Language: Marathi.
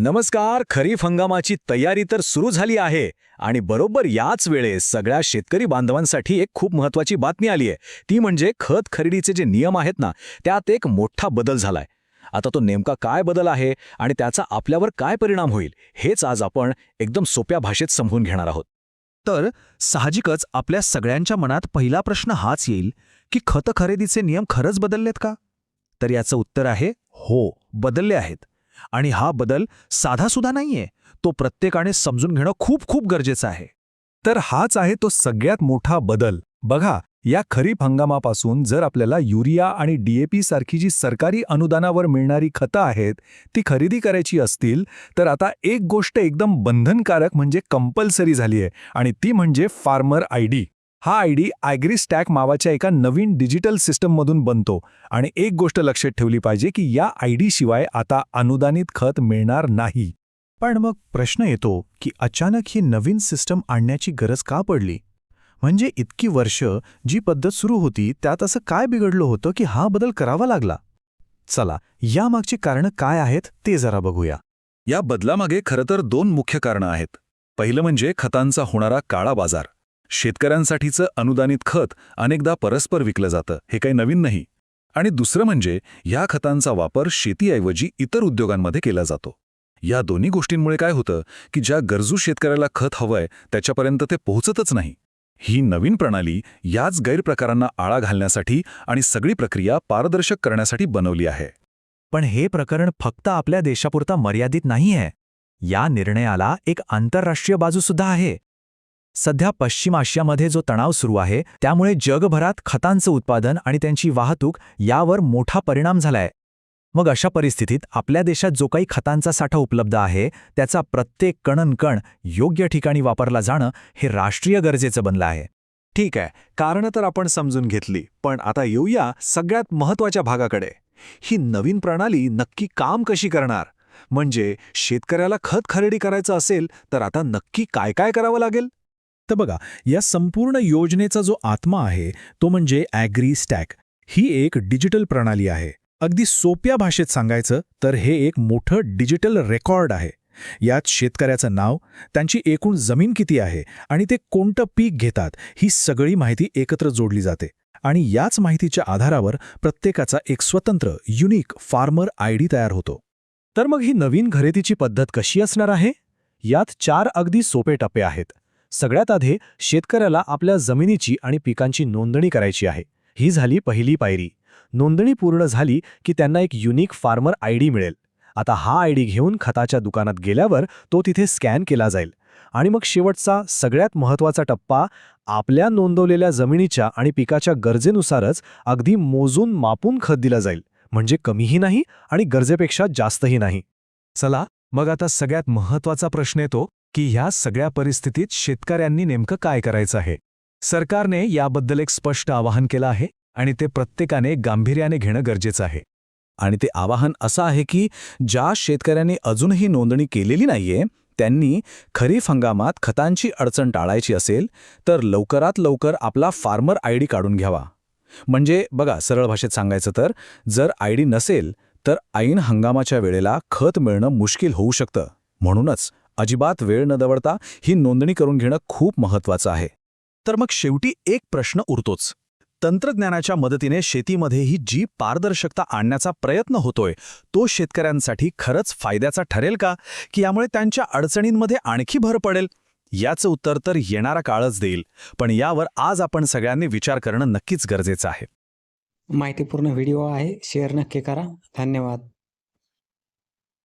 नमस्कार. खरीप हंगामाची तयारी तर सुरू झाली आहे आणि बरोबर याच वेळेस सगळ्या शेतकरी बांधवांसाठी एक खूप महत्त्वाची बातमी आली आहे. ती म्हणजे खत खरेदीचे जे नियम आहेत ना, त्यात एक मोठा बदल झालाय. आता तो नेमका काय बदल आहे आणि त्याचा आपल्यावर काय परिणाम होईल, हेच आज आपण एकदम सोप्या भाषेत समजून घेणार आहोत. तर साहजिकच आपल्या सगळ्यांच्या मनात पहिला प्रश्न हाच येईल की खत खरेदीचे नियम खरंच बदललेत का? तर याचं उत्तर आहे हो, बदलले आहेत. आणि हा बदल साधासुद्धा नाहीये, तो प्रत्येकाने समजून घेणं खूप खूप गरजेचं आहे. तर हाच आहे तो सगळ्यात मोठा बदल. बघा, या खरीप हंगामापासून जर आपल्याला युरिया आणि DAP सारखी जी सरकारी अनुदानावर मिळणारी खतं आहेत ती खरेदी करायची असतील, तर आता एक गोष्ट एकदम बंधनकारक म्हणजे कंपल्सरी झाली आहे, आणि ती म्हणजे फार्मर ID. हा ID ॲग्रीस्टॅक नावाच्या एका नवीन डिजिटल सिस्टममधून बनतो. आणि एक गोष्ट लक्षात ठेवली पाहिजे की या ID शिवाय आता अनुदानित खत मिळणार नाही. पण मग प्रश्न येतो की अचानक ही नवीन सिस्टम आणण्याची गरज का पडली? म्हणजे इतकी वर्ष जी पद्धत सुरू होती त्यात असं काय बिघडलं होतं की हा बदल करावा लागला? चला, यामागची कारणं काय आहेत ते जरा बघूया. या बदलामागे खरं तर दोन मुख्य कारणं आहेत. पहिलं म्हणजे खतांचा होणारा काळा बाजार. शेतकऱ्यांसाठीचं अनुदानित खत अनेकदा परस्पर विकलं जातं, हे काही नवीन नाही. आणि दुसरं म्हणजे या खतांचा वापर शेतीऐवजी इतर उद्योगांमध्ये केला जातो. या दोन्ही गोष्टींमुळे काय होतं की ज्या गरजू शेतकऱ्याला खत हवंय त्याच्यापर्यंत ते पोहोचतच नाही. ही नवीन प्रणाली याच गैरप्रकारांना आळा घालण्यासाठी आणि सगळी प्रक्रिया पारदर्शक करण्यासाठी बनवली आहे. पण हे प्रकरण फक्त आपल्या देशापुरता मर्यादित नाही आहे. या निर्णयाला एक आंतरराष्ट्रीय बाजूसुद्धा आहे. सध्या पश्चिम आशियामध्ये जो तणाव सुरू आहे त्यामुळे जगभरात खतांचं उत्पादन आणि त्यांची वाहतूक यावर मोठा परिणाम झालाय. मग अशा परिस्थितीत आपल्या देशात जो काही खतांचा साठा उपलब्ध आहे त्याचा प्रत्येक कणनकण योग्य ठिकाणी वापरला जाणं हे राष्ट्रीय गरजेचं बनलं आहे. ठीक आहे, कारणं तर आपण समजून घेतली, पण आता येऊया सगळ्यात महत्त्वाच्या भागाकडे. ही नवीन प्रणाली नक्की काम कशी करणार? म्हणजे शेतकऱ्याला खत खरेदी करायचं असेल तर आता नक्की काय काय करावं लागेल? तर बघा, या संपूर्ण योजनेचा जो आत्मा आहे तो म्हणजे ॲग्रीस्टॅक. ही एक डिजिटल प्रणाली आहे. अगदी सोप्या भाषेत सांगायचं तर हे एक मोठं डिजिटल रेकॉर्ड आहे. यात शेतकऱ्याचं नाव, त्यांची एकूण जमीन किती आहे आणि ते कोणतं पीक घेतात ही सगळी माहिती एकत्र जोडली जाते. आणि याच माहितीच्या आधारावर प्रत्येकाचा एक स्वतंत्र युनिक फार्मर ID तयार होतो. तर मग ही नवीन खरेदीची पद्धत कशी असणार आहे? यात 4 अगदी सोपे टप्पे आहेत. सगळ्यात आधी शेतकऱ्याला आपल्या जमिनीची आणि पिकांची नोंदणी करायची आहे. ही झाली पहिली पायरी. नोंदणी पूर्ण झाली की त्यांना एक युनिक फार्मर ID मिळेल. आता हा ID घेऊन खताच्या दुकानात गेल्यावर तो तिथे स्कॅन केला जाईल. आणि मग शेवटचा सगळ्यात महत्त्वाचा टप्पा, आपल्या नोंदवलेल्या जमिनीच्या आणि पिकाच्या गरजेनुसारच अगदी मोजून मापून खत दिलं जाईल. म्हणजे कमीही नाही आणि गरजेपेक्षा जास्तही नाही. चला, मग आता सगळ्यात महत्त्वाचा प्रश्न येतो की ह्या सगळ्या परिस्थितीत शेतकऱ्यांनी नेमकं काय करायचं आहे. सरकारने याबद्दल एक स्पष्ट आवाहन केलं आहे आणि ते प्रत्येकाने गांभीर्याने घेणं गरजेचं आहे. आणि ते आवाहन असं आहे की ज्या शेतकऱ्यांनी अजूनही नोंदणी केलेली नाहीये त्यांनी खरीप हंगामात खतांची अडचण टाळायची असेल तर लवकरात लवकर आपला फार्मर ID काढून घ्यावा. म्हणजे बघा, सरळ भाषेत सांगायचं तर जर ID नसेल तर ऐन हंगामाच्या वेळेला खत मिळणं मुश्किल होऊ शकतं. म्हणूनच अजिबात वेळ न दवडता ही नोंदणी करून घेणं खूप महत्त्वाचं आहे. तर मग शेवटी एक प्रश्न उरतोच. तंत्रज्ञानाच्या मदतीने शेतीमध्ये ही जी पारदर्शकता आणण्याचा प्रयत्न होतोय तो शेतकऱ्यांसाठी खरंच फायद्याचा ठरेल का, की यामुळे त्यांच्या अडचणींमध्ये आणखी भर पडेल? याचं उत्तर तर येणारा काळच देईल. पण यावर आज आपण सगळ्यांनी विचार करणं नक्कीच गरजेचं आहे. माहितीपूर्ण व्हिडिओ आहे, शेअर नक्की करा. धन्यवाद.